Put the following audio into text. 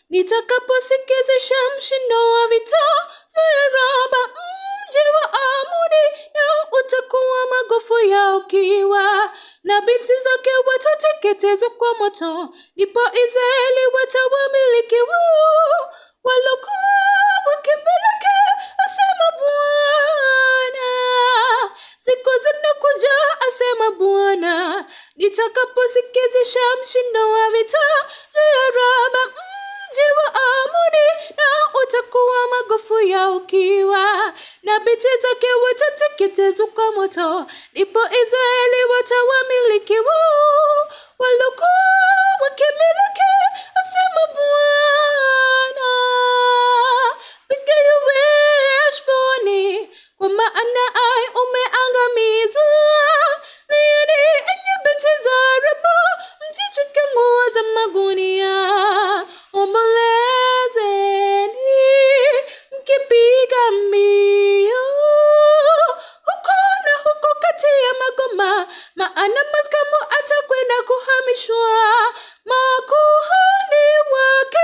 nitakaposikizisha mshindo wa vita juu ya Raba, mji wa Amoni, na utakuwa magofu ya ukiwa, na binti zake watateketezwa kwa moto. Ndipo Israeli watawamiliki walokuwa wakimiliki, asema Bwana. Siku zinakuja, asema Bwana, nitakaposikizisha mshindo wa vita juu ya Raba, mji wa Amoni, na utakuwa magofu ya ukiwa, na binti zake watateketezwa kwa moto. Ndipo Israeli watawamiliki walokuwa wakimiliki, asema Bwana. Piga yowe Heshboni, kwa maana Ai umeangamizwa. Lieni enyi binti za Raba, mjitwike nguo za magunia. Ombolezeni mkipiga mbio huko na huko kati ya magoma, maana Malkamu atakwenda kuhamishwa. Makuhani wake